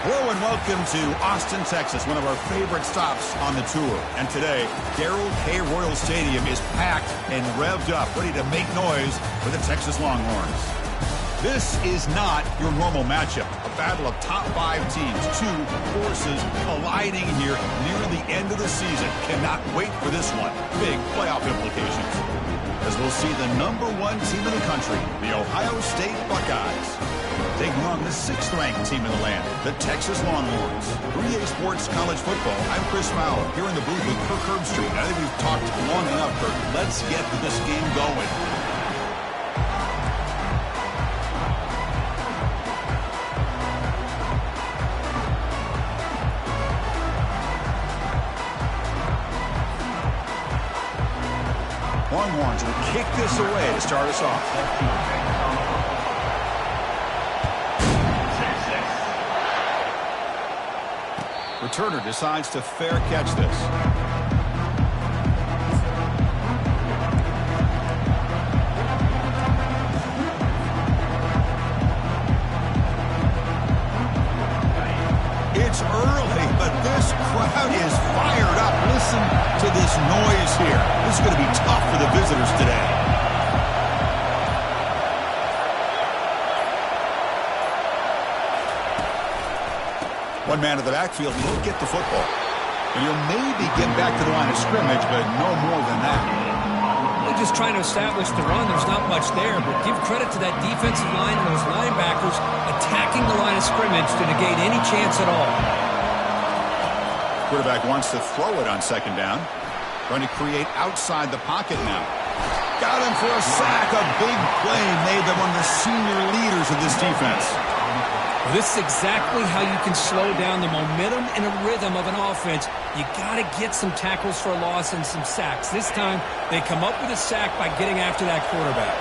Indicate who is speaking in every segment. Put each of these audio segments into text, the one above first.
Speaker 1: Hello and welcome to Austin, Texas, one of our favorite stops on the tour. And today, Darrell K. Royal Stadium is packed and revved up, ready to make noise for the Texas Longhorns. This is not your normal matchup, a battle of top 5 teams, two forces colliding here near the end of the season. Cannot wait for this one. Big playoff implications, as we'll see the #1 team in the country, the Ohio State Buckeyes, taking on the 6th-ranked team in the land, the Texas Longhorns. 3A Sports College Football. I'm Chris Fowler, here in the booth with Kirk Herbstreit. I think we've talked long enough, Kirk. Let's get this game going. Longhorns will kick this away to start us off. Returner decides to fair catch this. It's early, but this crowd is fired up. Listen to this noise here. This is going to be tough for the visitors today. One man to the backfield, he'll get the football. And he'll maybe get back to the line of scrimmage, but no more than that.
Speaker 2: They're just trying to establish the run. There's not much there, but give credit to that defensive line and those linebackers attacking the line of scrimmage to negate any chance at all.
Speaker 1: Quarterback wants to throw it on 2nd down. Trying to create outside the pocket now. Got him for a sack. A big play made them one of the senior leaders of this defense.
Speaker 2: Well, this is exactly how you can slow down the momentum and a rhythm of an offense. You got to get some tackles for a loss and some sacks. This time, they come up with a sack by getting after that quarterback.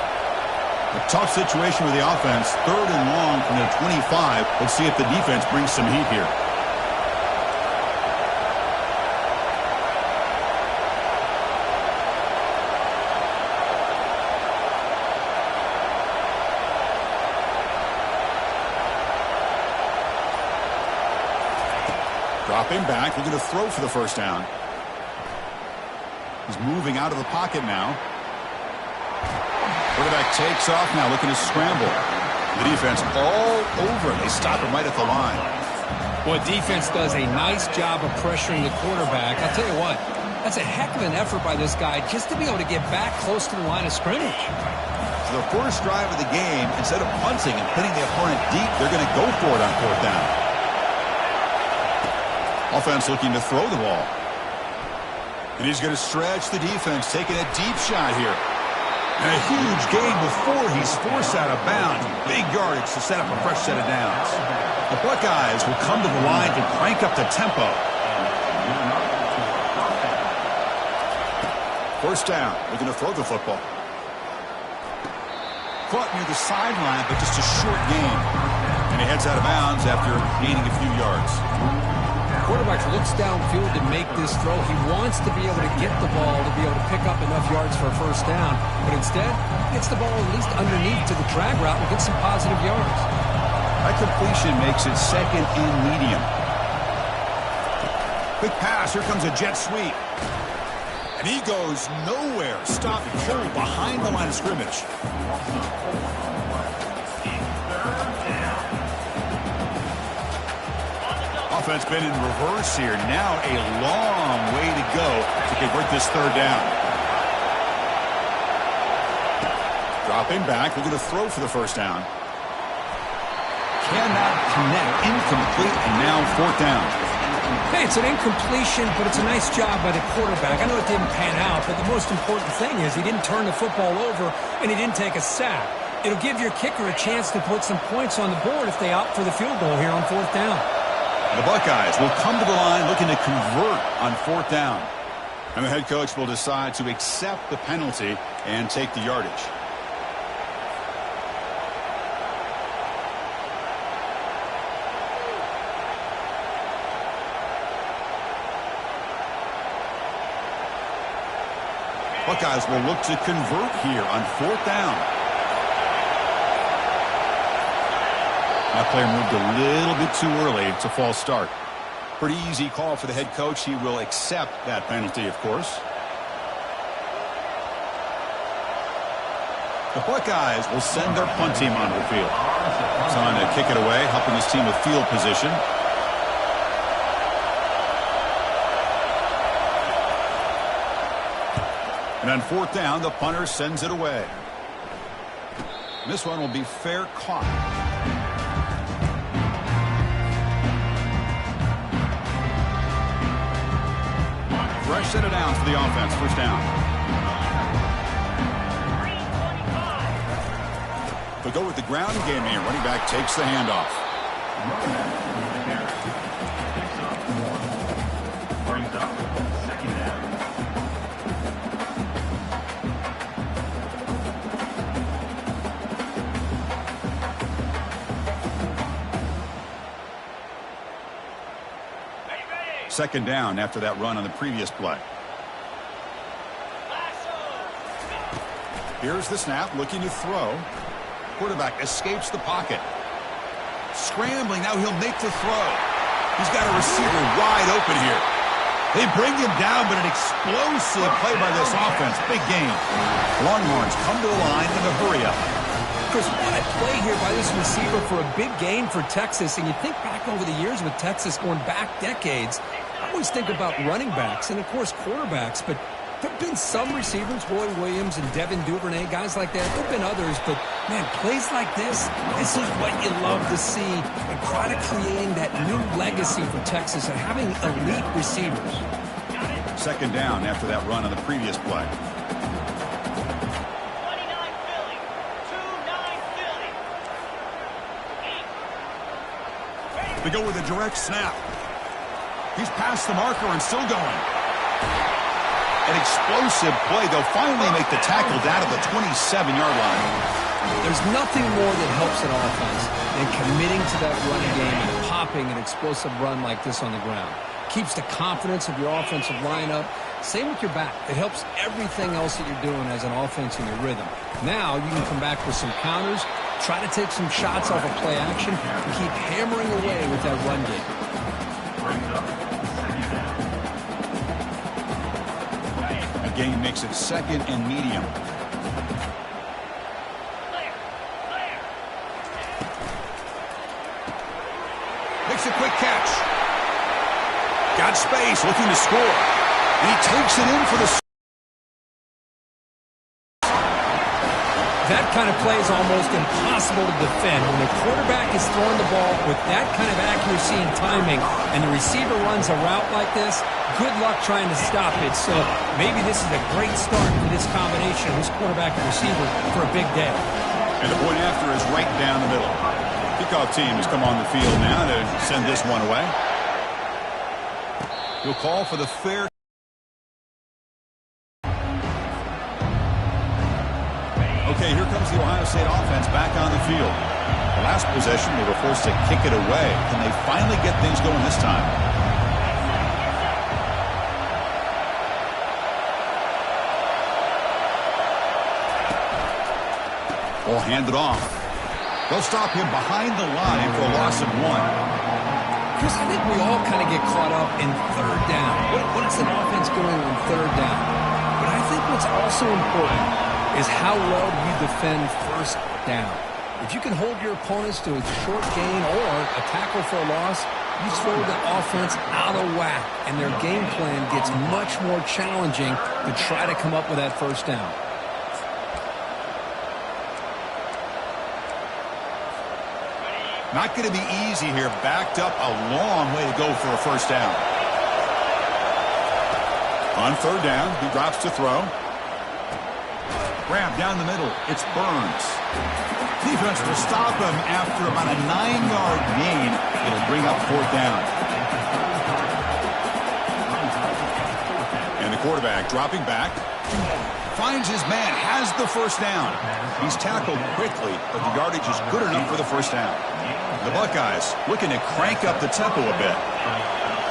Speaker 1: A tough situation with the offense. 3rd and long from their 25. Let's see if the defense brings some heat here. Dropping back, looking to throw for the 1st down. He's moving out of the pocket now. Quarterback takes off now, looking to scramble. The defense all over. They stop him right at the line.
Speaker 2: Well, defense does a nice job of pressuring the quarterback. I'll tell you what, that's a heck of an effort by this guy just to be able to get back close to the line of scrimmage.
Speaker 1: For the first drive of the game, instead of punting and putting the opponent deep, they're going to go for it on 4th down. Offense looking to throw the ball. And he's going to stretch the defense, taking a deep shot here. And a huge gain before he's forced out of bounds. Big yardage to set up a fresh set of downs. The Buckeyes will come to the line to crank up the tempo. 1st down, looking to throw the football. Caught near the sideline, but just a short gain. And he heads out of bounds after gaining a few yards.
Speaker 2: Quarterback looks downfield to make this throw. He wants to be able to get the ball to be able to pick up enough yards for a 1st down. But instead, he gets the ball at least underneath to the drag route and gets some positive yards.
Speaker 1: That completion makes it 2nd and medium. Quick pass. Here comes a jet sweep. And he goes nowhere. Stopped cold behind the line of scrimmage. Offense been in reverse here. Now a long way to go to convert this 3rd down. Dropping back. We're going to throw for the 1st down. Cannot connect. Incomplete. And now 4th down.
Speaker 2: Hey, it's an incompletion, but it's a nice job by the quarterback. I know it didn't pan out, but the most important thing is he didn't turn the football over and he didn't take a sack. It'll give your kicker a chance to put some points on the board if they opt for the field goal here on 4th down.
Speaker 1: The Buckeyes will come to the line looking to convert on 4th down. And the head coach will decide to accept the penalty and take the yardage. Buckeyes will look to convert here on 4th down. That player moved a little bit too early. It's a false start. Pretty easy call for the head coach. He will accept that penalty, of course. The Buckeyes will send their punt team onto the field. Trying to kick it away, helping his team with field position. And on fourth down, the punter sends it away. This one will be fair caught. Fresh set of downs for the offense. First down. They'll go with the ground game here. Running back takes the handoff. Brings up second down. Second down after that run on the previous play. Here's the snap, looking to throw. Quarterback escapes the pocket. Scrambling, now he'll make the throw. He's got a receiver wide open here. They bring him down, but an explosive play by this offense. Big game. Longhorns come to the line in a hurry up.
Speaker 2: Chris, what a play here by this receiver for a big gain for Texas. And you think back over the years with Texas going back decades, I always think about running backs and, of course, quarterbacks. But there have been some receivers, Roy Williams and Devin Duvernay, guys like that. There have been others, but, man, plays like this is what you love to see. And try to creating that new legacy for Texas and having elite receivers.
Speaker 1: Second down after that run on the previous play. They go with a direct snap. He's past the marker and still going. An explosive play. They'll finally make the tackle down at the 27-yard line.
Speaker 2: There's nothing more that helps an offense than committing to that running game and popping an explosive run like this on the ground. Keeps the confidence of your offensive lineup. Same with your back. It helps everything else that you're doing as an offense in your rhythm. Now you can come back with some counters, try to take some shots off of play action, and keep hammering away with that run game.
Speaker 1: The game makes it second and medium. Makes a quick catch. Got space, looking to score. And he takes it in for the...
Speaker 2: That kind of play is almost impossible to defend. When the quarterback is throwing the ball with that kind of accuracy and timing, and the receiver runs a route like this, good luck trying to stop it. So maybe this is a great start for this combination of this quarterback and receiver for a big day.
Speaker 1: And the point after is right down the middle. Kickoff team has come on the field now to send this one away. He'll call for the fair. Okay, here comes the Ohio State offense back on the field. The last possession, they were forced to kick it away. Can they finally get things going this time? Ball handed off. They'll stop him behind the line for a loss of 1.
Speaker 2: Chris, I think we all kind of get caught up in third down. What is an offense going on third down? But I think what's also important is how well you defend first down. If you can hold your opponents to a short gain or a tackle for a loss, you throw the offense out of whack, and their game plan gets much more challenging to try to come up with that first down.
Speaker 1: Not going to be easy here. Backed up a long way to go for a first down. On third down, he drops to throw. Grab down the middle. It's Burns. Defense will stop him after about a 9-yard gain. It'll bring up fourth down. And the quarterback dropping back. Finds his man, has the first down. He's tackled quickly, but the yardage is good enough for the first down. The Buckeyes looking to crank up the tempo a bit.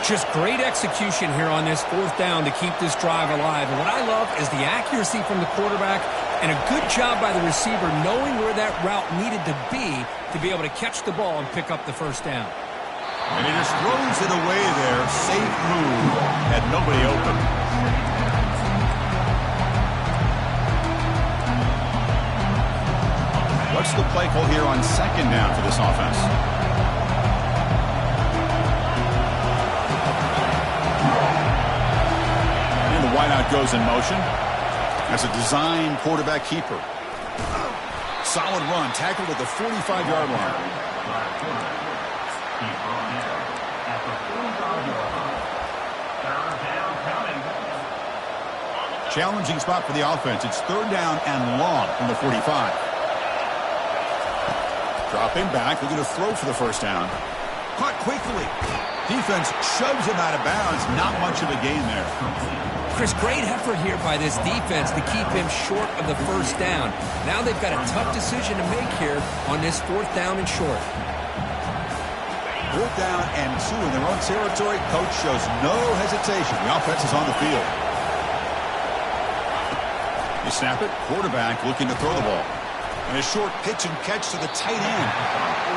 Speaker 2: Just great execution here on this fourth down to keep this drive alive. And what I love is the accuracy from the quarterback And a good job by the receiver knowing where that route needed to be able to catch the ball and pick up the first down.
Speaker 1: And he just throws it away there. Safe move. Had nobody open. What's the play call here on second down for this offense? And the wideout goes in motion. That's a design quarterback keeper. Solid run. Tackled at the 45-yard line. Challenging spot for the offense. It's third down and long from the 45. Dropping back, looking to throw for the first down. Caught quickly. Defense shoves him out of bounds. Not much of a gain there.
Speaker 2: Chris, great effort here by this defense to keep him short of the first down. Now they've got a tough decision to make here on this fourth down and short.
Speaker 1: Fourth down and 2 in their own territory. Coach shows no hesitation. The offense is on the field. You snap it. Quarterback looking to throw the ball. And a short pitch and catch to the tight end.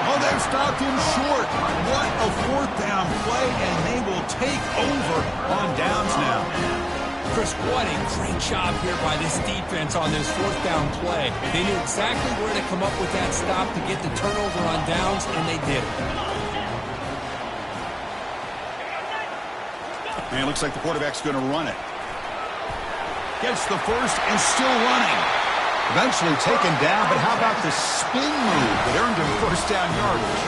Speaker 1: Oh, they've stopped him short. What a fourth down play, and they will take over on downs now.
Speaker 2: Chris, what a great job here by this defense on this fourth down play. They knew exactly where to come up with that stop to get the turnover on downs, and they did it.
Speaker 1: And it looks like the quarterback's going to run it. Gets the first and still running. Eventually taken down, but how about the spin move that earned him first down yardage?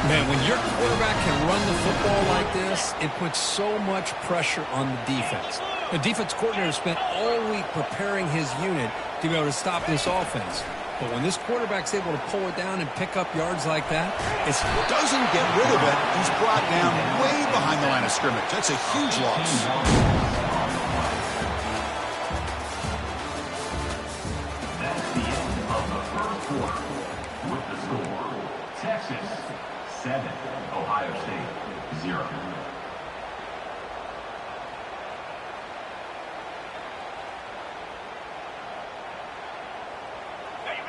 Speaker 2: Man, when your quarterback can run the football like this, it puts so much pressure on the defense. The defense coordinator spent all week preparing his unit to be able to stop this offense. But when this quarterback's able to pull it down and pick up yards like that, it
Speaker 1: doesn't get rid of it. He's brought down way behind the line of scrimmage. That's a huge loss.
Speaker 3: With the score, Texas 7, Ohio State 0.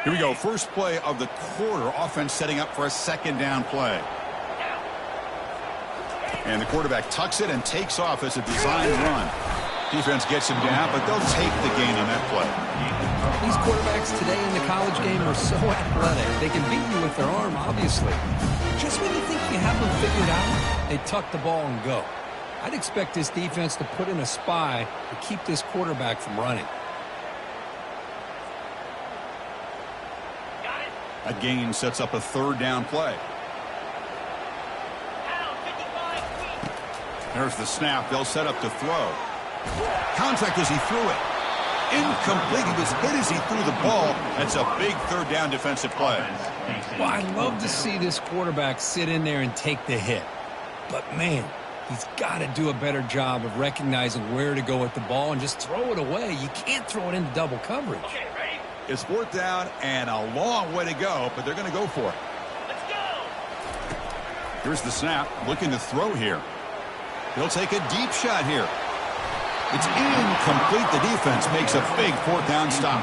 Speaker 1: Here we go. First play of the quarter. Offense setting up for a second down play. And the quarterback tucks it and takes off as a designed run. Defense gets him down, but they'll take the gain on that play.
Speaker 2: These quarterbacks today in the college game are so athletic. They can beat you with their arm, obviously. Just when you think you have them figured out, they tuck the ball and go. I'd expect this defense to put in a spy to keep this quarterback from running.
Speaker 1: That gain sets up a third down play. There's the snap. They'll set up to throw. Contact as he threw it. Incomplete. He was hit as he threw the ball. That's a big third down defensive play.
Speaker 2: Well, I love to see this quarterback sit in there and take the hit. But, man, he's got to do a better job of recognizing where to go with the ball and just throw it away. You can't throw it into double coverage.
Speaker 1: Okay, ready? It's fourth down and a long way to go, but they're going to go for it.
Speaker 3: Let's go.
Speaker 1: Here's the snap. Looking to throw here. He'll take a deep shot here. It's incomplete. The defense makes a big fourth down stop.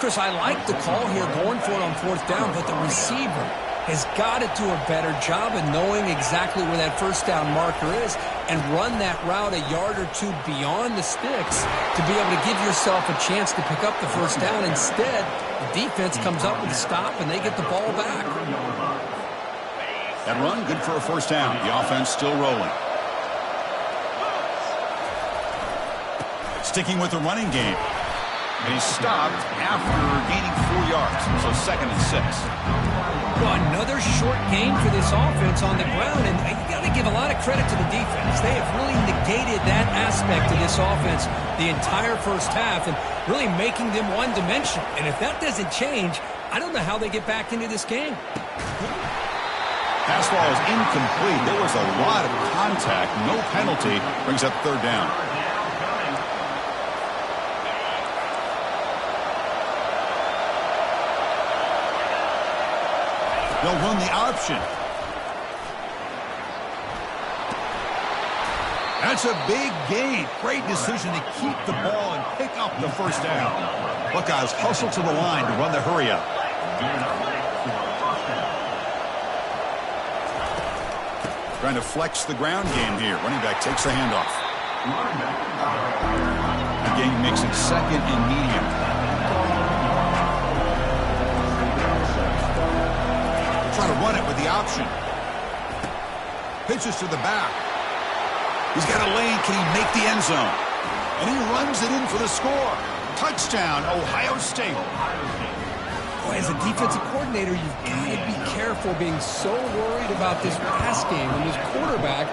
Speaker 2: Chris, I like the call here going for it on fourth down, but the receiver has got to do a better job of knowing exactly where that first down marker is and run that route a yard or two beyond the sticks to be able to give yourself a chance to pick up the first down. Instead, the defense comes up with a stop and they get the ball back.
Speaker 1: That run, good for a first down. The offense still rolling. Sticking with the running game. And he's stopped after gaining 4 yards. So 2nd and 6.
Speaker 2: Well, another short gain for this offense on the ground. And you got to give a lot of credit to the defense. They have really negated that aspect of this offense the entire first half and really making them one-dimensional. And if that doesn't change, I don't know how they get back into this game.
Speaker 1: Pass ball is incomplete. There was a lot of contact. No penalty. Brings up third down. They'll run the option. That's a big gain. Great decision to keep the ball and pick up the first down. Buckeyes hustle to the line to run the hurry up. Trying to flex the ground game here. Running back takes the handoff. The game makes it second and medium. Trying to run it with the option. Pitches to the back. He's got a lane. Can he make the end zone? And he runs it in for the score. Touchdown, Ohio State.
Speaker 2: As a defensive coordinator, you've got to be careful being so worried about this pass game and this quarterback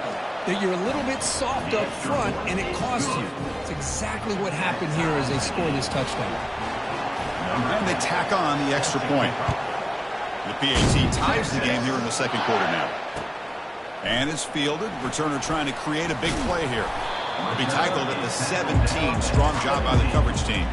Speaker 2: that you're a little bit soft up front and it costs you. It's exactly what happened here as they score this touchdown.
Speaker 1: And they tack on the extra point. The PAT ties the game here in the second quarter now. And it's fielded. Returner trying to create a big play here. Will be tackled at the 17. Strong job by the coverage team.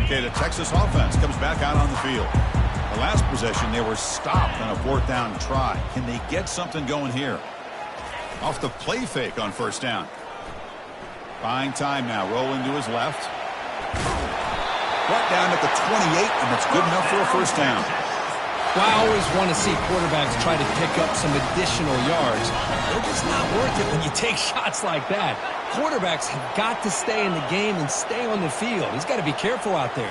Speaker 1: Okay, the Texas offense comes back out on the field. The last possession, they were stopped on a fourth down try. Can they get something going here? Off the play fake on first down. Buying time now, rolling to his left. Brought down at the 28, and that's good enough for a first down.
Speaker 2: Well, I always want to see quarterbacks try to pick up some additional yards. They're just not worth it when you take shots like that. Quarterbacks have got to stay in the game and stay on the field. He's got to be careful out there.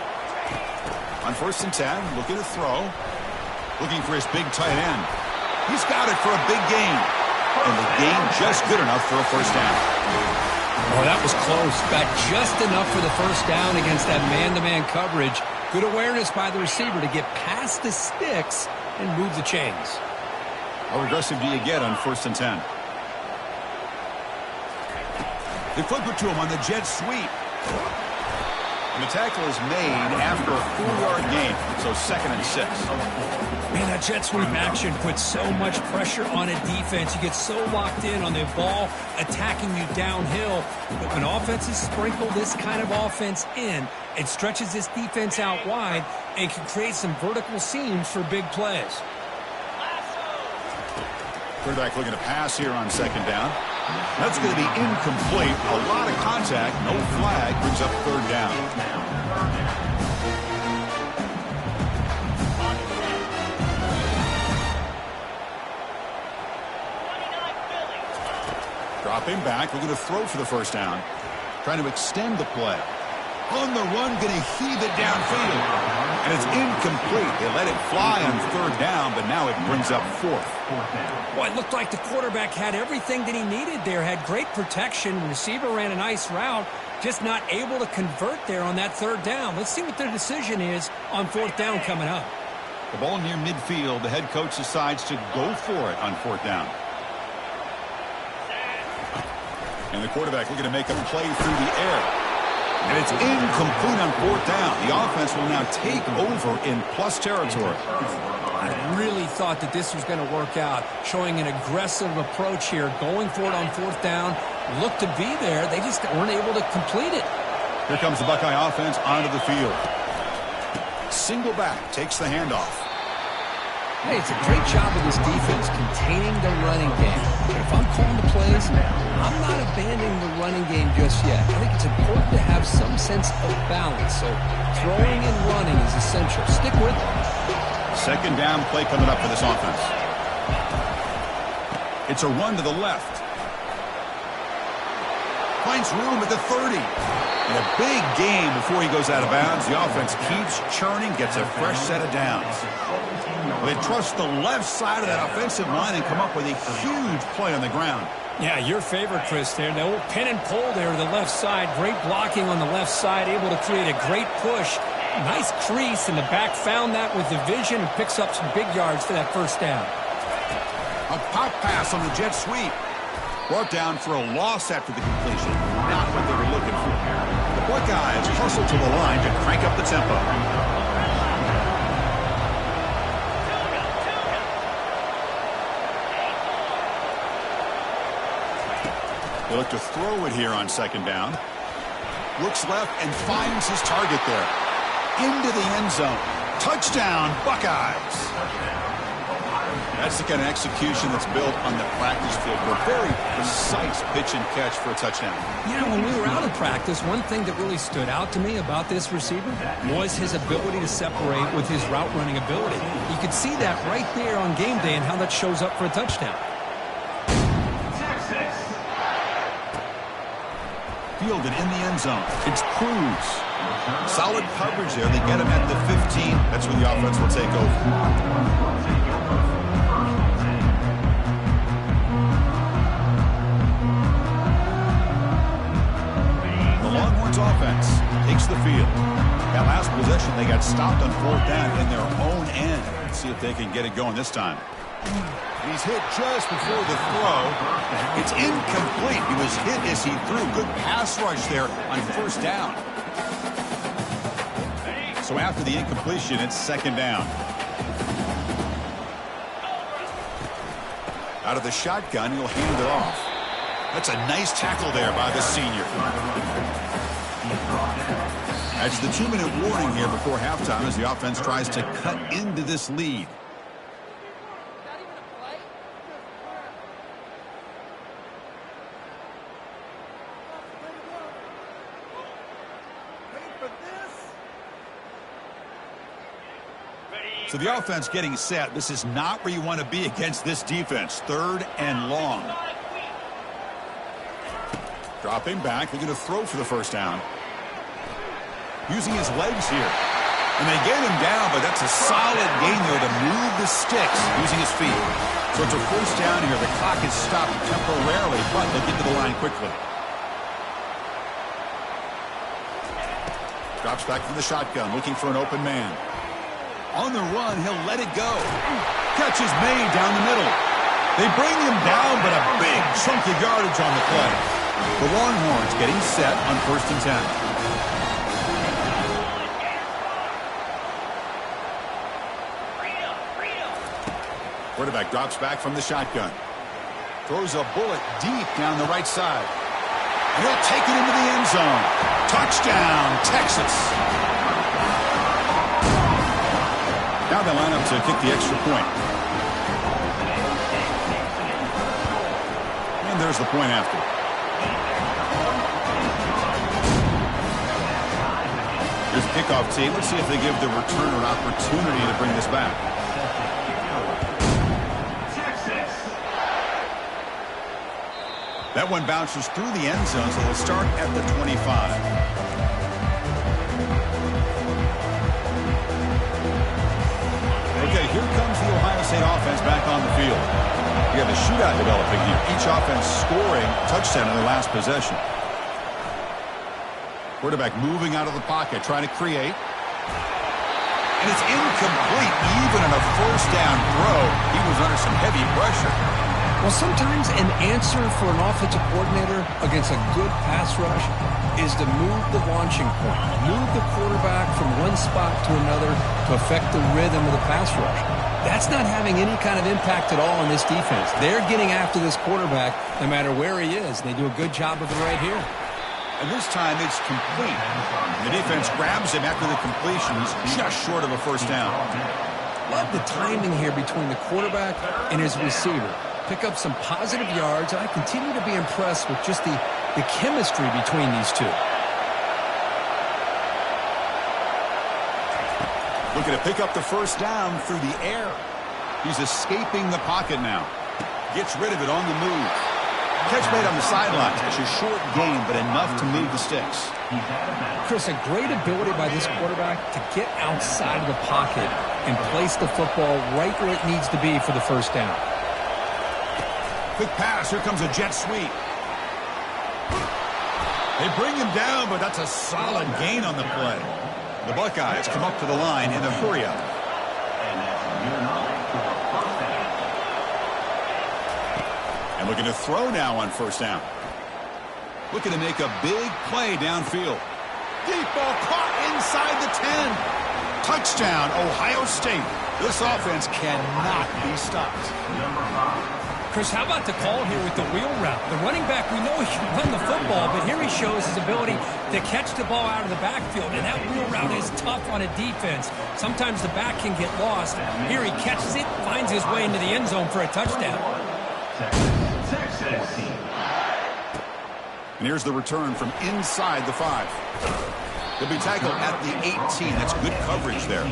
Speaker 1: On first and 10, looking to throw. Looking for his big tight end. He's got it for a big gain. And the gain just good enough for a first down.
Speaker 2: Oh, that was close. Got just enough for the first down against that man-to-man coverage. Good awareness by the receiver to get past the sticks and move the chains.
Speaker 1: How aggressive do you get on first and 10? They flip it to him on the jet sweep. And the tackle is made after a 4-yard gain, so second and 6.
Speaker 2: Man, that jet sweep action puts so much pressure on a defense. You get so locked in on the ball attacking you downhill. But when offenses sprinkle this kind of offense in, it stretches this defense out wide and can create some vertical seams for big plays.
Speaker 1: Quarterback looking to pass here on second down. That's going to be incomplete. A lot of contact. No flag. Brings up third down. Dropping back. Looking to throw for the first down. Trying to extend the play. On the run. Going to heave it downfield. And it's incomplete. They let it fly on third down, but now it brings up fourth.
Speaker 2: Well, it looked like the quarterback had everything that he needed there. Had great protection. Receiver ran a nice route. Just not able to convert there on that third down. Let's see what their decision is on fourth down coming up.
Speaker 1: The ball near midfield. The head coach decides to go for it on fourth down. And the quarterback looking to make a play through the air. And it's incomplete on fourth down. The offense will now take over in plus territory.
Speaker 2: I really thought that this was going to work out, showing an aggressive approach here, going for it on fourth down. Looked to be there. They just weren't able to complete it.
Speaker 1: Here comes the Buckeye offense onto the field. Single back, takes the handoff.
Speaker 2: Hey, it's a great job of this defense containing the running game. If I'm calling the plays, I'm not abandoning the running game just yet. I think it's important to have some sense of balance. So throwing and running is essential. Stick with it.
Speaker 1: Second down play coming up for this offense. It's a run to the left. Finds room at the 30. And a big gain before he goes out of bounds. The offense keeps churning, gets a fresh set of downs. They trust the left side of that offensive line and come up with a huge play on the ground.
Speaker 2: Yeah, your favorite, Chris, there. The old pin and pull there to the left side. Great blocking on the left side, able to create a great push. Nice crease, and the back found that with the vision and picks up some big yards for that first down.
Speaker 1: A pop pass on the jet sweep. Brought down for a loss after the completion. Not what they were looking for. The Buckeyes hustle to the line to crank up the tempo. They look to throw it here on second down. Looks left and finds his target there. into the end zone. Touchdown, Buckeyes. That's the kind of execution that's built on the practice field for a very precise pitch and catch for a touchdown.
Speaker 2: Yeah, when we were out of practice, one thing that really stood out to me about this receiver was his ability to separate with his route running ability. You could see that right there on game day and how that shows up for a touchdown.
Speaker 1: Fielded in the end zone. It's Cruz. Solid coverage there. They get him at the 15. That's where the offense will take over. The Longhorns offense takes the field. That last possession, they got stopped on 4th down in their own end. Let's see if they can get it going this time. He's hit just before the throw. It's incomplete. He was hit as he threw. Good pass rush there on 1st down. So after the incompletion, it's 2nd down. Out of the shotgun, he'll hand it off. That's a nice tackle there by the senior. That's the 2-minute warning here before halftime as the offense tries to cut into this lead. So the offense getting set. This is not where you want to be against this defense. 3rd and long. Dropping back. They're going to throw for the 1st down. Using his legs here. And they get him down, but that's a solid gain there to move the sticks using his feet. So it's a 1st down here. The clock is stopped temporarily, but they'll get to the line quickly. Drops back from the shotgun, looking for an open man. On the run, he'll let it go. Catch is made down the middle. They bring him down, but a big chunk of yardage on the play. The Longhorns getting set on 1st and 10. Quarterback drops back from the shotgun. Throws a bullet deep down the right side. And he'll take it into the end zone. Touchdown, Texas. Now they line up to kick the extra point. And there's the point after. Here's the kickoff team. Let's see if they give the returner an opportunity to bring this back. That one bounces through the end zone, so they'll start at the 25. Okay, here comes the Ohio State offense back on the field. You have a shootout developing here. Each offense scoring a touchdown in their last possession. Quarterback moving out of the pocket, trying to create. And it's incomplete. Even on a 1st down throw, he was under some heavy pressure.
Speaker 2: Well, sometimes an answer for an offensive coordinator against a good pass rush is to move the launching point, move the quarterback from one spot to another to affect the rhythm of the pass rush. That's not having any kind of impact at all on this defense. They're getting after this quarterback no matter where he is. They do a good job of it right here.
Speaker 1: And this time it's complete. The defense grabs him after the completion. He's just short of a 1st down.
Speaker 2: Love the timing here between the quarterback and his receiver. Pick up some positive yards, and I continue to be impressed with just the chemistry between these two.
Speaker 1: Looking to pick up the 1st down through the air. He's escaping the pocket now. Gets rid of it on the move. Catch made on the sidelines. It's a short gain, but enough to move the sticks.
Speaker 2: Chris, a great ability by this quarterback to get outside of the pocket and place the football right where it needs to be for the 1st down.
Speaker 1: Quick pass. Here comes a jet sweep. They bring him down, but that's a solid gain on the play. The Buckeyes come up to the line in a hurry-up. And looking to throw now on 1st down. Looking to make a big play downfield. Deep ball caught inside the 10. Touchdown, Ohio State. This offense cannot be stopped.
Speaker 2: Chris, how about the call here with the wheel route? The running back, we know he can run the football, but here he shows his ability to catch the ball out of the backfield, and that wheel route is tough on a defense. Sometimes the back can get lost. Here he catches it, finds his way into the end zone for a touchdown.
Speaker 1: And here's the return from inside the 5. He'll be tackled at the 18. That's good coverage there.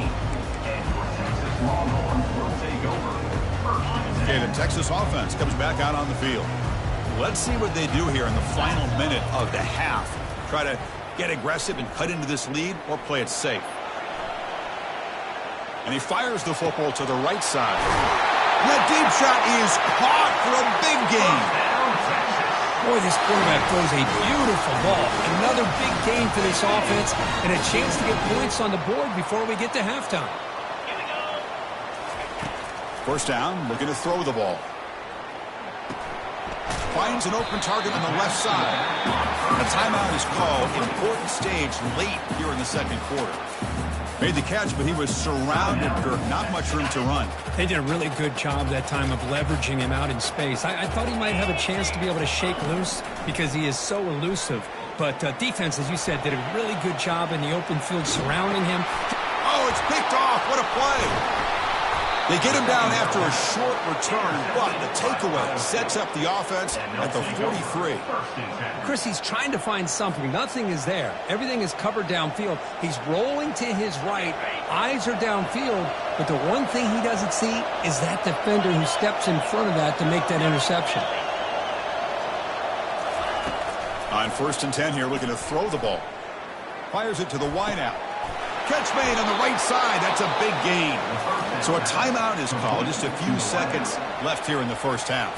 Speaker 1: Okay, the Texas offense comes back out on the field. Let's see what they do here in the final minute of the half. Try to get aggressive and cut into this lead, or play it safe. And he fires the football to the right side. That deep shot is caught for a big gain.
Speaker 2: Boy, this quarterback throws a beautiful ball. Another big gain for this offense, and a chance to get points on the board before we get to halftime.
Speaker 1: First down, looking to throw the ball. Finds an open target on the left side. A timeout is called. Important stage late here in the second quarter. Made the catch, but he was surrounded, Kirk. Not much room to run.
Speaker 2: They did a really good job that time of leveraging him out in space. I thought he might have a chance to be able to shake loose because he is so elusive. But defense, as you said, did a really good job in the open field surrounding him.
Speaker 1: Oh, it's picked off. What a play. They get him down after a short return, but the takeaway sets up the offense at the 43.
Speaker 2: Chris, he's trying to find something. Nothing is there. Everything is covered downfield. He's rolling to his right. Eyes are downfield, but the one thing he doesn't see is that defender who steps in front of that to make that interception.
Speaker 1: On 1st and 10 here, looking to throw the ball. Fires it to the wideout. Catch made on the right side. That's a big gain. So a timeout is called. Just a few seconds left here in the first half.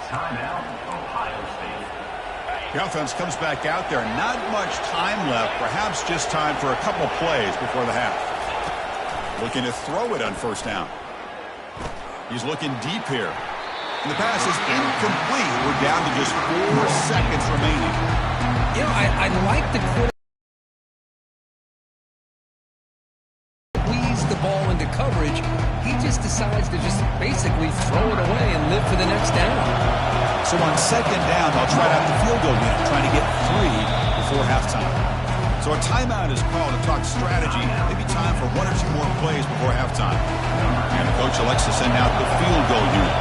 Speaker 3: Timeout, Ohio State.
Speaker 1: The offense comes back out there. Not much time left. Perhaps just time for a couple plays before the half. Looking to throw it on 1st down. He's looking deep here. And the pass is incomplete. We're down to just 4 seconds remaining.
Speaker 2: You know, I like the quarterback. Coverage, he just decides to just basically throw it away and live for the next down.
Speaker 1: So on 2nd down, they'll try out the field goal unit, trying to get 3 before halftime. So a timeout is called to talk strategy. Maybe time for 1 or 2 more plays before halftime. And the coach elects to send out the field goal unit.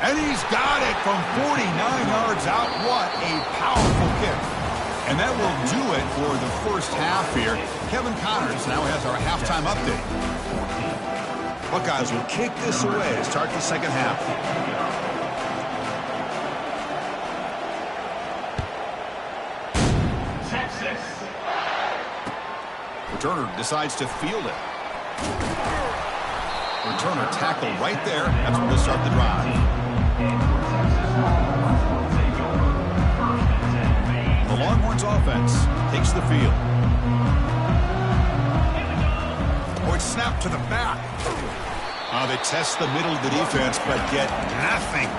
Speaker 1: And he's got it from 49 yards out. What a powerful kick. And that will do it for the first half here. Kevin Connors now has our halftime update. Buckeyes will kick this away to start the second half.
Speaker 3: Texas.
Speaker 1: Returner decides to field it. Returner tackled right there. That's when we'll start the drive. The Longhorns offense takes the field. Oh, it's snapped to the back. They test the middle of the defense, but get nothing.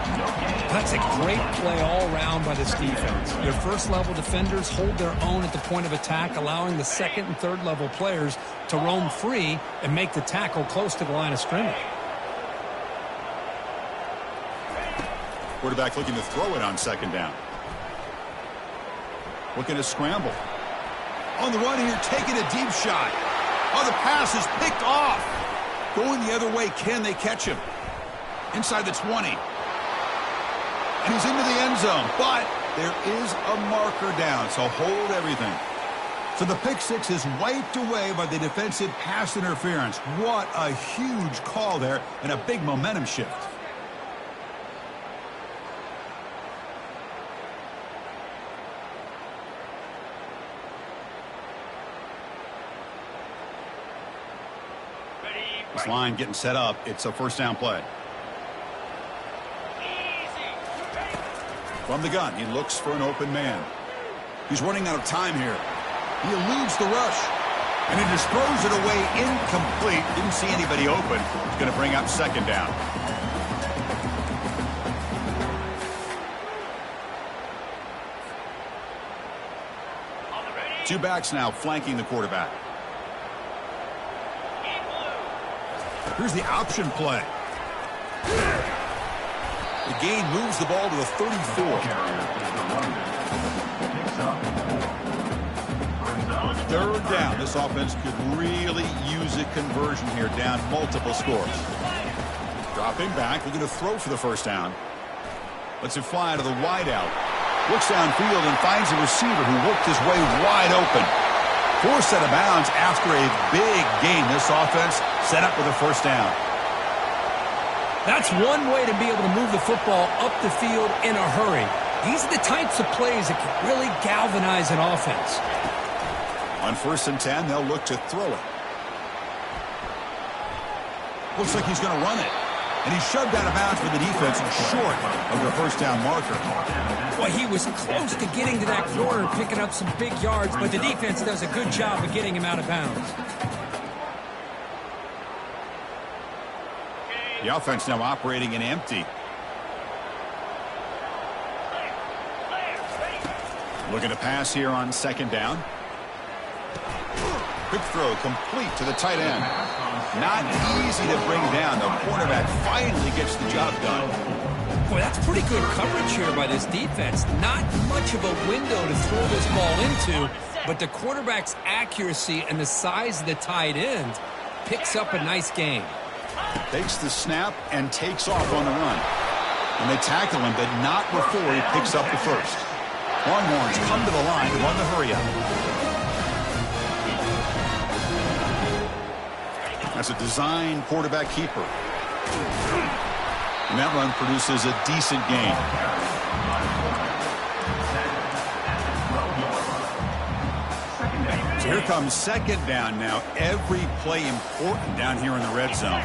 Speaker 2: That's a great play all around by this defense. Your first-level defenders hold their own at the point of attack, allowing the second and third-level players to roam free and make the tackle close to the line of scrimmage.
Speaker 1: Quarterback looking to throw it on 2nd down. Looking to scramble. On the run here, taking a deep shot. Oh, the pass is picked off. Going the other way, can they catch him? Inside the 20. And he's into the end zone, but there is a marker down, so hold everything. So the pick six is wiped away by the defensive pass interference. What a huge call there, and a big momentum shift. This line getting set up. It's a 1st down play. From the gun, he looks for an open man. He's running out of time here. He eludes the rush. And he just throws it away incomplete. Didn't see anybody open. It's going to bring up 2nd down. Two backs now flanking the quarterback. Here's the option play. The gain moves the ball to the 34. Third down. This offense could really use a conversion here, down multiple scores. Dropping back, looking to throw for the first down. Lets it fly to the wideout. Looks downfield and finds a receiver who worked his way wide open. Forced out of bounds after a big gain. This offense set up with a first down.
Speaker 2: That's one way to be able to move the football up the field in a hurry. These are the types of plays that can really galvanize an offense.
Speaker 1: On 1st and 10, they'll look to throw it. Looks like he's going to run it. And he's shoved out of bounds for the defense short of the first down marker.
Speaker 2: Well, he was close to getting to that corner, picking up some big yards, but the defense does a good job of getting him out of bounds.
Speaker 1: The offense now operating in empty. Looking to pass here on 2nd down. Quick throw complete to the tight end. Not easy to bring down. The cornerback finally gets the job done.
Speaker 2: Boy, that's pretty good coverage here by this defense. Not much of a window to throw this ball into, but the quarterback's accuracy and the size of the tight end picks up a nice gain.
Speaker 1: Takes the snap and takes off on the run. And they tackle him, but not before he picks up the first. Longhorns come to the line to run the hurry-up. That's a design quarterback keeper. And that run produces a decent gain. So here comes 2nd down now. Every play important down here in the red zone.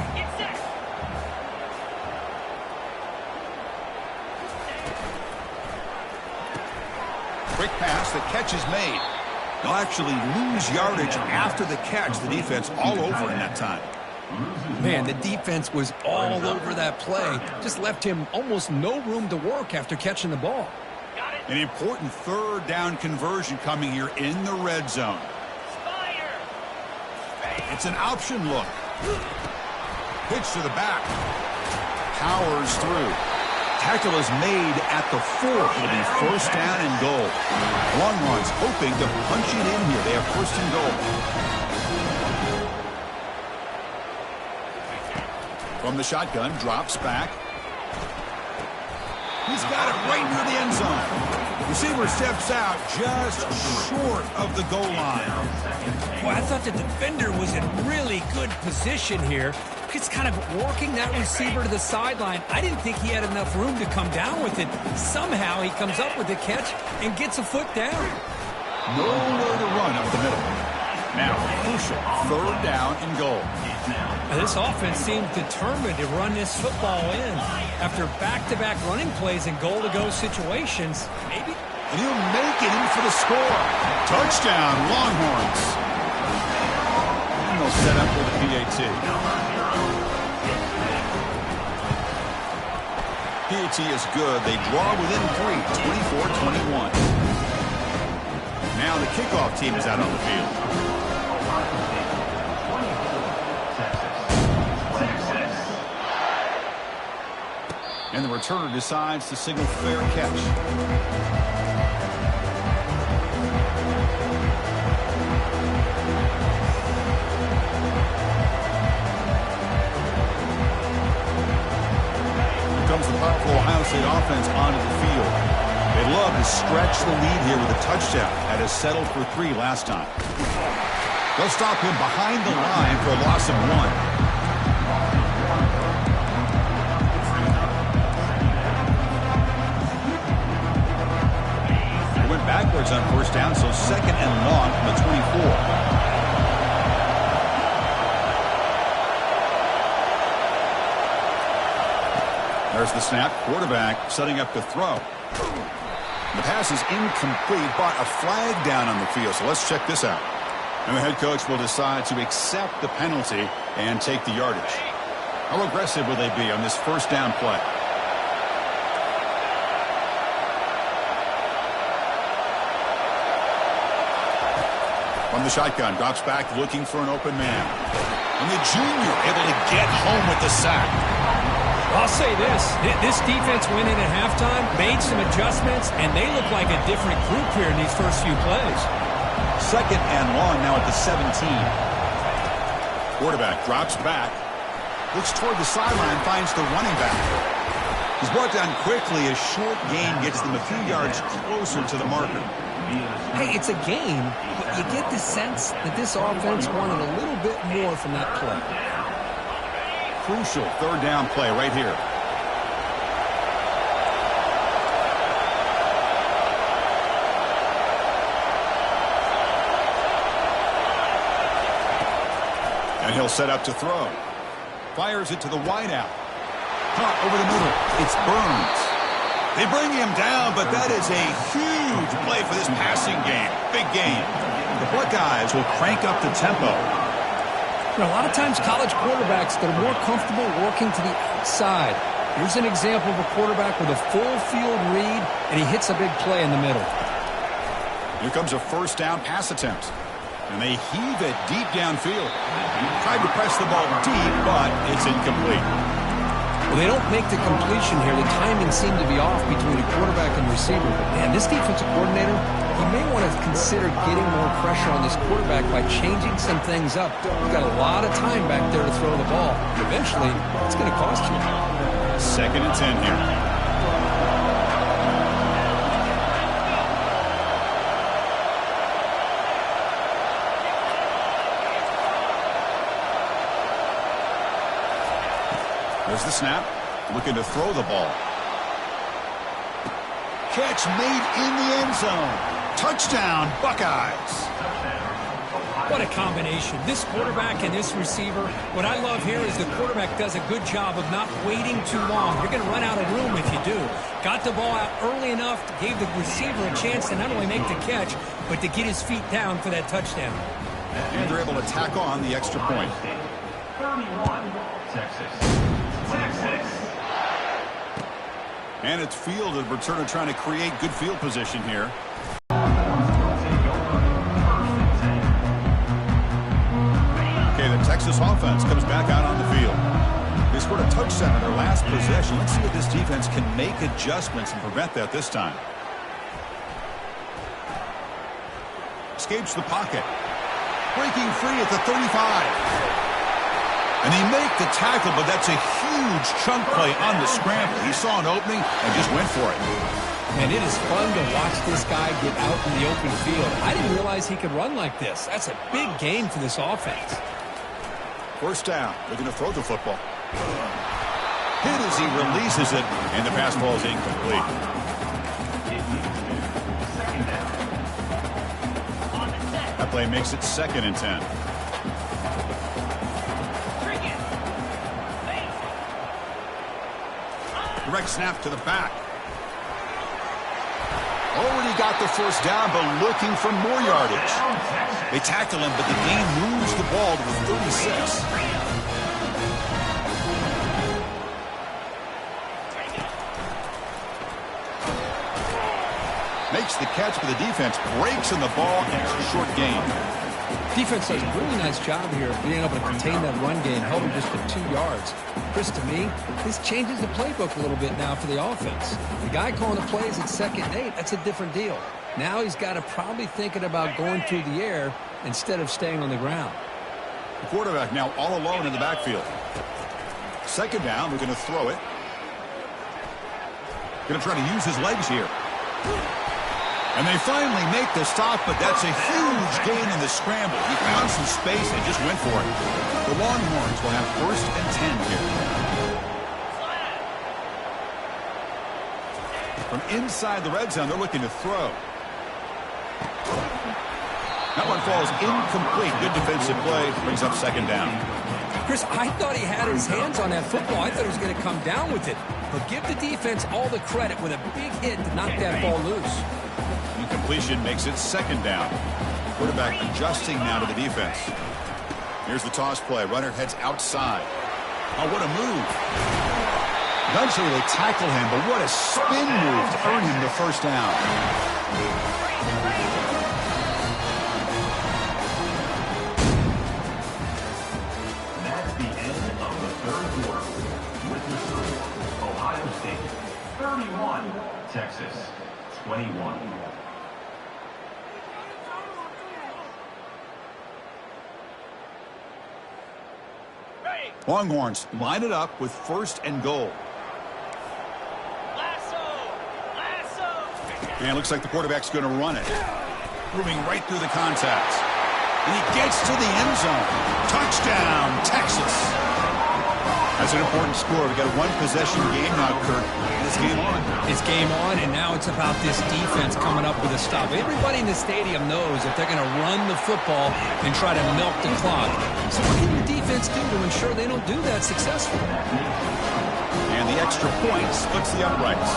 Speaker 1: Quick pass. The catch is made. They'll actually lose yardage after the catch. The defense all over in that time.
Speaker 2: Man, the defense was all over that play. Just left him almost no room to work after catching the ball.
Speaker 1: An important 3rd down conversion coming here in the red zone. It's an option look. Pitch to the back. Powers through. Tackle is made at the 4. It'll be 1st down and goal. Longhorns hoping to punch it in here. They have 1st and goal. From the shotgun, drops back. He's got it right near the end zone. Receiver steps out just short of the goal line.
Speaker 2: Well, I thought the defender was in really good position here. He's kind of working that receiver to the sideline. I didn't think he had enough room to come down with it. Somehow he comes up with the catch and gets a foot down.
Speaker 1: Nowhere to run up the middle. Now, crucial 3rd down and goal.
Speaker 2: This offense seems determined to run this football in. After back-to-back running plays in goal-to-go situations, maybe.
Speaker 1: And he'll make it in for the score. Touchdown, Longhorns. And they'll set up for the PAT. PAT is good. They draw within 3, 24-21. Now the kickoff team is out on the field. And the returner decides to signal fair catch. Here comes the powerful Ohio State offense onto the field. They'd love to stretch the lead here with a touchdown. That has settled for 3 last time. They'll stop him behind the line for a loss of 1. Backwards on 1st down, so 2nd and long from the 24. There's the snap. Quarterback setting up to throw. The pass is incomplete, but a flag down on the field, so let's check this out. And the head coach will decide to accept the penalty and take the yardage. How aggressive will they be on this 1st down play? From the shotgun, drops back looking for an open man. And the junior able to get home with the sack.
Speaker 2: I'll say this defense went in at halftime, made some adjustments, and they look like a different group here in these first few plays.
Speaker 1: 2nd and long now at the 17. Quarterback drops back, looks toward the sideline, finds the running back. He's brought down quickly. A short gain gets them a few yards closer to the marker.
Speaker 2: Hey, it's a game, but you get the sense that this offense wanted a little bit more from that play.
Speaker 1: Crucial 3rd down play right here. And he'll set up to throw. Fires it to the wideout. Caught over the middle. It's Burns. They bring him down, but that is a huge play for this passing game. Big game. The Buckeyes will crank up the tempo.
Speaker 2: You know, a lot of times college quarterbacks that are more comfortable working to the outside. Here's an example of a quarterback with a full field read, and he hits a big play in the middle.
Speaker 1: Here comes a 1st down pass attempt. And they heave it deep downfield. Tried to press the ball deep, but it's incomplete.
Speaker 2: Well, they don't make the completion here. The timing seemed to be off between the quarterback and receiver. But, man, this defensive coordinator, he may want to consider getting more pressure on this quarterback by changing some things up. You've got a lot of time back there to throw the ball. Eventually, it's going to cost you.
Speaker 1: 2nd and 10 here. There's the snap. Looking to throw the ball. Catch made in the end zone. Touchdown, Buckeyes.
Speaker 2: What a combination. This quarterback and this receiver. What I love here is the quarterback does a good job of not waiting too long. You're going to run out of room if you do. Got the ball out early enough, gave the receiver a chance to not only make the catch, but to get his feet down for that touchdown.
Speaker 1: And they're able to tack on the extra point.
Speaker 3: 31, Texas.
Speaker 1: And it's fielded. Returner trying to create good field position here. Okay, the Texas offense comes back out on the field. They scored a touchdown in their last possession. Let's see if this defense can make adjustments and prevent that this time. Escapes the pocket. Breaking free at the 35. And they make the tackle, but that's a huge chunk play on the scramble. He saw an opening and just went for it.
Speaker 2: And it is fun to watch this guy get out in the open field. I didn't realize he could run like this. That's a big game for this offense.
Speaker 1: 1st down. Looking to throw the football. Hit as he releases it, and the pass ball is incomplete. That play makes it 2nd and 10. Direct snap to the back. Already got the 1st down, but looking for more yardage. They tackle him, but the gain moves the ball to the 36. Makes the catch, but the defense breaks in the ball, and it's a short gain.
Speaker 2: Defense does a really nice job here of being able to contain that run game, held him just for 2 yards. Chris, to me, this changes the playbook a little bit now for the offense. The guy calling the plays at 2nd and 8, that's a different deal. Now he's got to probably thinking about going through the air instead of staying on the ground.
Speaker 1: The quarterback now all alone in the backfield. 2nd down, we're going to throw it. Going to try to use his legs here. And they finally make the stop, but that's a huge gain in the scramble. He found some space and just went for it. The Longhorns will have 1st and 10 here. From inside the red zone, they're looking to throw. That one falls incomplete. Good defensive play. Brings up 2nd down.
Speaker 2: Chris, I thought he had his hands on that football. I thought he was going to come down with it. But give the defense all the credit with a big hit to knock that ball loose.
Speaker 1: Incompletion makes it 2nd down. Quarterback adjusting now to the defense. Here's the toss play. Runner heads outside. Oh, what a move. Eventually they tackle him, but what a spin move to earn him the 1st down.
Speaker 3: Texas, 21.
Speaker 1: Longhorns line it up with 1st and goal. And it looks like the quarterback's going to run it. Moving right through the contact. And he gets to the end zone. Touchdown, Texas. That's an important score. We've got a one-possession game now, Kirk. It's game on.
Speaker 2: It's game on, and now it's about this defense coming up with a stop. Everybody in the stadium knows that they're going to run the football and try to milk the clock. So what can your defense do to ensure they don't do that successfully?
Speaker 1: And the extra point splits the uprights.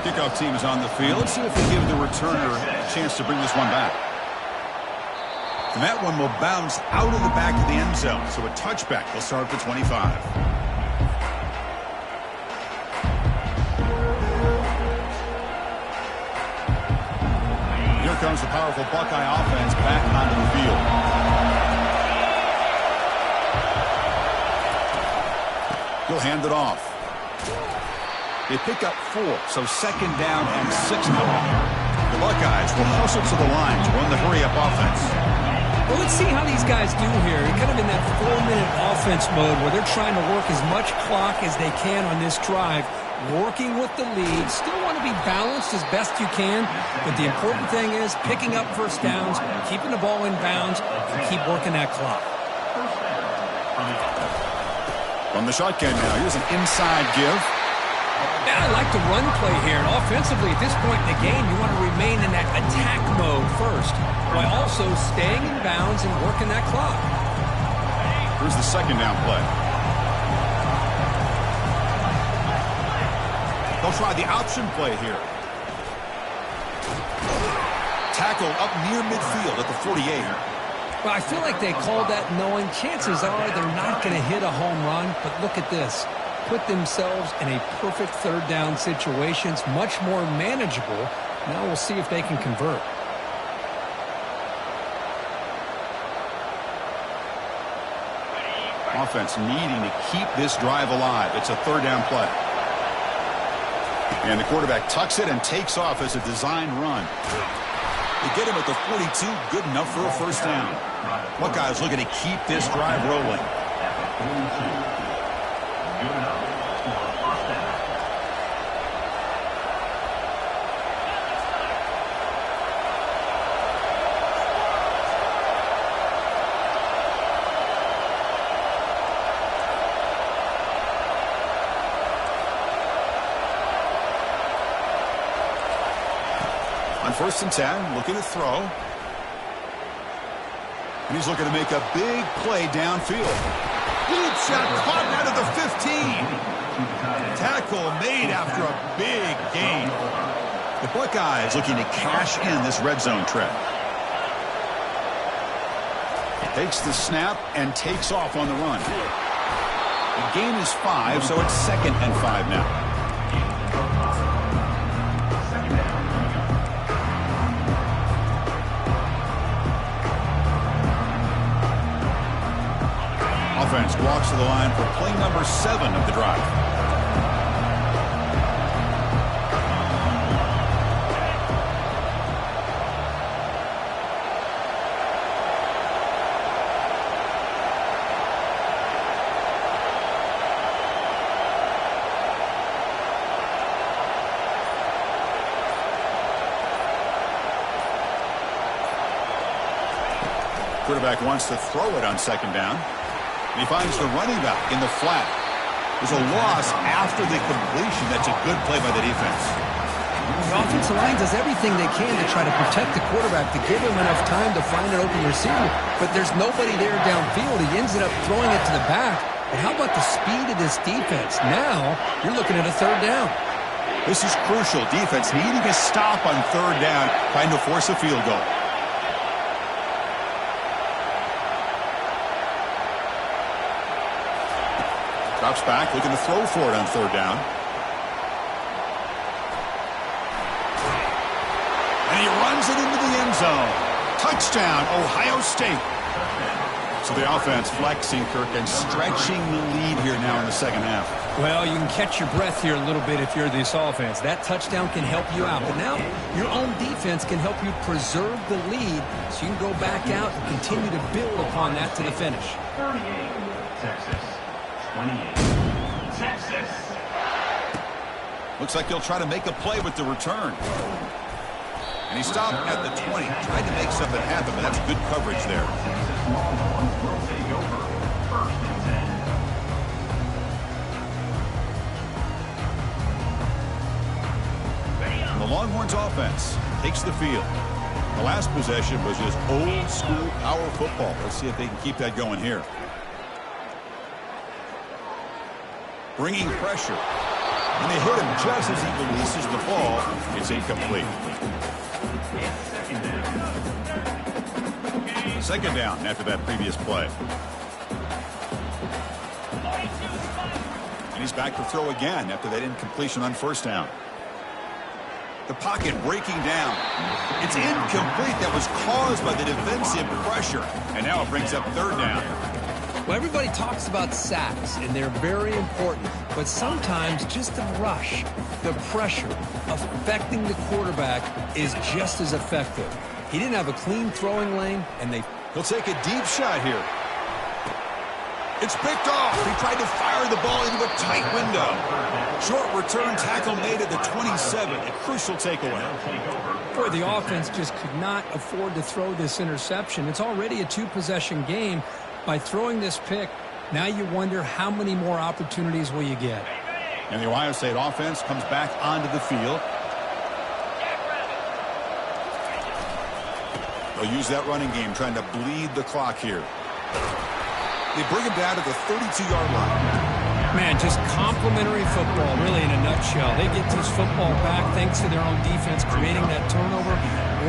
Speaker 1: Kickoff team is on the field. Let's see if they give the returner a chance to bring this one back. And that one will bounce out of the back of the end zone. So a touchback will start at the 25. Here comes the powerful Buckeye offense back onto the field. He'll hand it off. They pick up 4, so 2nd down and 6 now. The Buckeyes will hustle to the line to run the hurry-up offense.
Speaker 2: Well, let's see how these guys do here. They're kind of in that 4-minute offense mode where they're trying to work as much clock as they can on this drive, working with the lead. Still want to be balanced as best you can, but the important thing is picking up 1st downs, keeping the ball in bounds, and keep working that clock.
Speaker 1: From the shotgun now, here's an inside give.
Speaker 2: Yeah, I like the run play here. And offensively, at this point in the game, you want to remain in that attack mode first, while also staying in bounds and working that clock.
Speaker 1: Here's the 2nd down play. They'll try the option play here. Tackle up near midfield at the 48.
Speaker 2: Well, I feel like they called that knowing chances are they're not going to hit a home run, but look at this. Put themselves in a perfect 3rd down situation. It's much more manageable. Now we'll see if they can convert.
Speaker 1: Offense needing to keep this drive alive. It's a 3rd down play. And the quarterback tucks it and takes off as a design run. They get him at the 42, good enough for a 1st down. Buckeyes looking to keep this drive rolling. On 1st and 10, looking to throw. And he's looking to make a big play downfield. Deep shot caught out of the 15. Tackle made after a big gain. The Buckeyes looking to cash in this red zone trip. Takes the snap and takes off on the run. The gain is 5, so it's 2nd and 5 now. Offense walks to the line for play number 7 of the drive. Quarterback wants to throw it on 2nd down. And he finds the running back in the flat. There's a loss after the completion. That's a good play by the defense.
Speaker 2: The offensive line does everything they can to try to protect the quarterback, to give him enough time to find an open receiver. But there's nobody there downfield. He ends up throwing it to the back. But how about the speed of this defense? Now you're looking at a 3rd down.
Speaker 1: This is crucial. Defense needing a stop on 3rd down, trying to force a field goal. Drops back, looking to throw for it on 3rd down. And he runs it into the end zone. Touchdown, Ohio State. So the offense flexing, Kirk, and stretching the lead here now in the second half.
Speaker 2: Well, you can catch your breath here a little bit if you're this offense. That touchdown can help you out. But now your own defense can help you preserve the lead so you can go back out and continue to build upon that to the finish.
Speaker 3: 38, Texas. 28, Texas.
Speaker 1: Looks like he'll try to make a play with the return. And he stopped at the 20. Tried to make something happen, but that's good coverage there.
Speaker 3: Texas Longhorns will take over. First and 10.
Speaker 1: The Longhorns offense takes the field. The last possession was just old school power football. Let's see if they can keep that going here. Bringing pressure. And they hit him just as he releases the ball. It's incomplete. Second down after that previous play. And he's back to throw again after that incompletion on first down. The pocket breaking down. It's incomplete. That was caused by the defensive pressure. And now it brings up third down.
Speaker 2: Well, everybody talks about sacks, and they're very important. But sometimes just the rush, the pressure, affecting the quarterback is just as effective. He didn't have a clean throwing lane, and
Speaker 1: He'll take a deep shot here. It's picked off. He tried to fire the ball into a tight window. Short return tackle made at the 27. A crucial takeaway.
Speaker 2: Boy, the offense just could not afford to throw this interception. It's already a two-possession game. By throwing this pick, now you wonder how many more opportunities will you get.
Speaker 1: And the Ohio State offense comes back onto the field. They'll use that running game trying to bleed the clock here. They bring him down to the 32-yard line.
Speaker 2: Man, just complimentary football, really, in a nutshell. They get this football back thanks to their own defense, creating that turnover,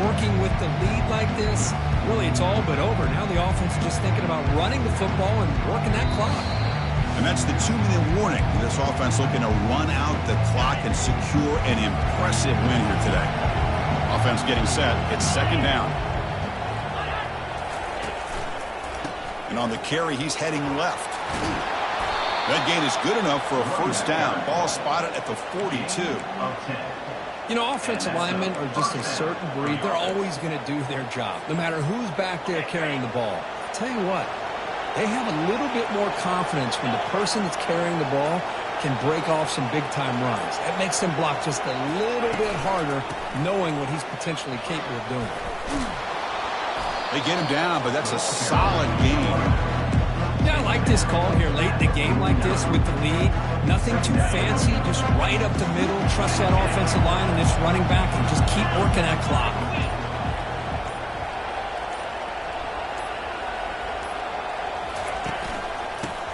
Speaker 2: working with the lead like this. Really, it's all but over. Now the offense is just thinking about running the football and working that clock.
Speaker 1: And that's the 2-minute warning. This offense looking to run out the clock and secure an impressive win here today. Offense getting set. It's second down. And on the carry, he's heading left. That gain is good enough for a first down. Ball spotted at the 42.
Speaker 2: You know, offensive linemen are just a certain breed. They're always going to do their job, no matter who's back there carrying the ball. I'll tell you what, they have a little bit more confidence when the person that's carrying the ball can break off some big-time runs. That makes them block just a little bit harder, knowing what he's potentially capable of doing.
Speaker 1: They get him down, but that's a solid gain.
Speaker 2: Yeah, I like this call here late in the game like this with the lead. Nothing too fancy, just right up the middle. Trust that offensive line and it's running back and just keep working that clock.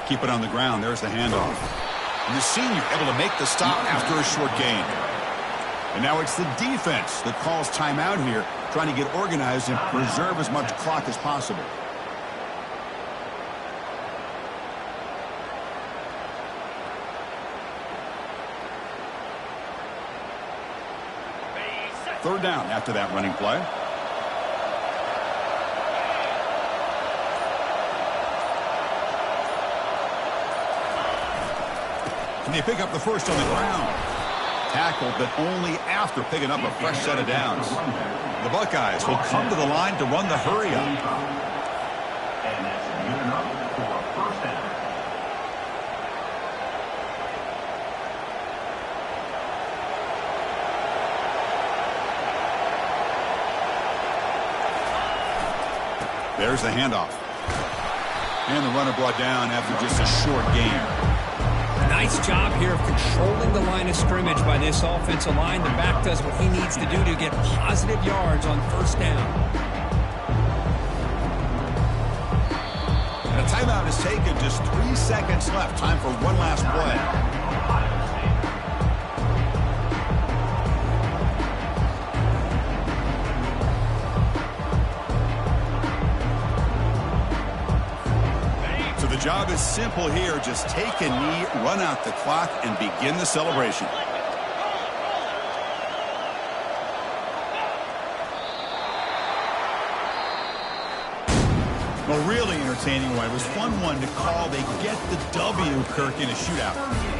Speaker 1: Keep it on the ground. There's the handoff. And the senior able to make the stop after a short gain. And now it's the defense that calls timeout here, trying to get organized and preserve as much clock as possible. Third down after that running play. And they pick up the first on the ground. Tackled, but only after picking up a fresh set of downs. The Buckeyes will come to the line to run the hurry up.
Speaker 3: And that's good enough for a first down.
Speaker 1: There's the handoff. And the runner brought down after just a short gain.
Speaker 2: Nice job here of controlling the line of scrimmage by this offensive line. The back does what he needs to do to get positive yards on first down.
Speaker 1: And a timeout is taken. Just 3 seconds left. Time for one last play. The job is simple here. Just take a knee, run out the clock, and begin the celebration. Well, really entertaining. entertaining one. It was fun one to call. They get the W, Kirk, in a shootout.